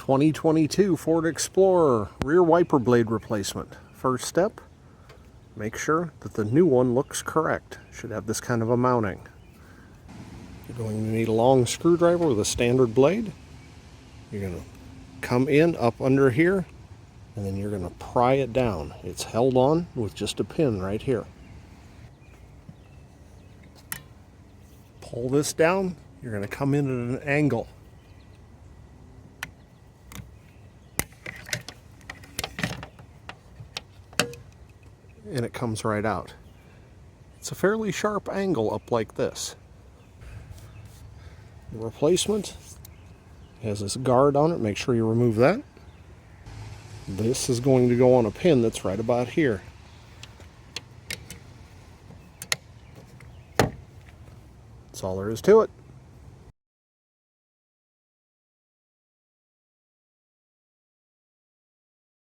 2022 Ford Explorer rear wiper blade replacement. First step, make sure that the new one looks correct. Should have this kind of a mounting. You're going to need a long screwdriver with a standard blade. You're going to come in up under here, and then you're going to pry it down. It's held on with just a pin right here. Pull this down. You're going to come in at an angle. And it comes right out. It's a fairly sharp angle up like this. The replacement has this guard on it. Make sure you remove that. This is going to go on a pin that's right about here. That's all there is to it.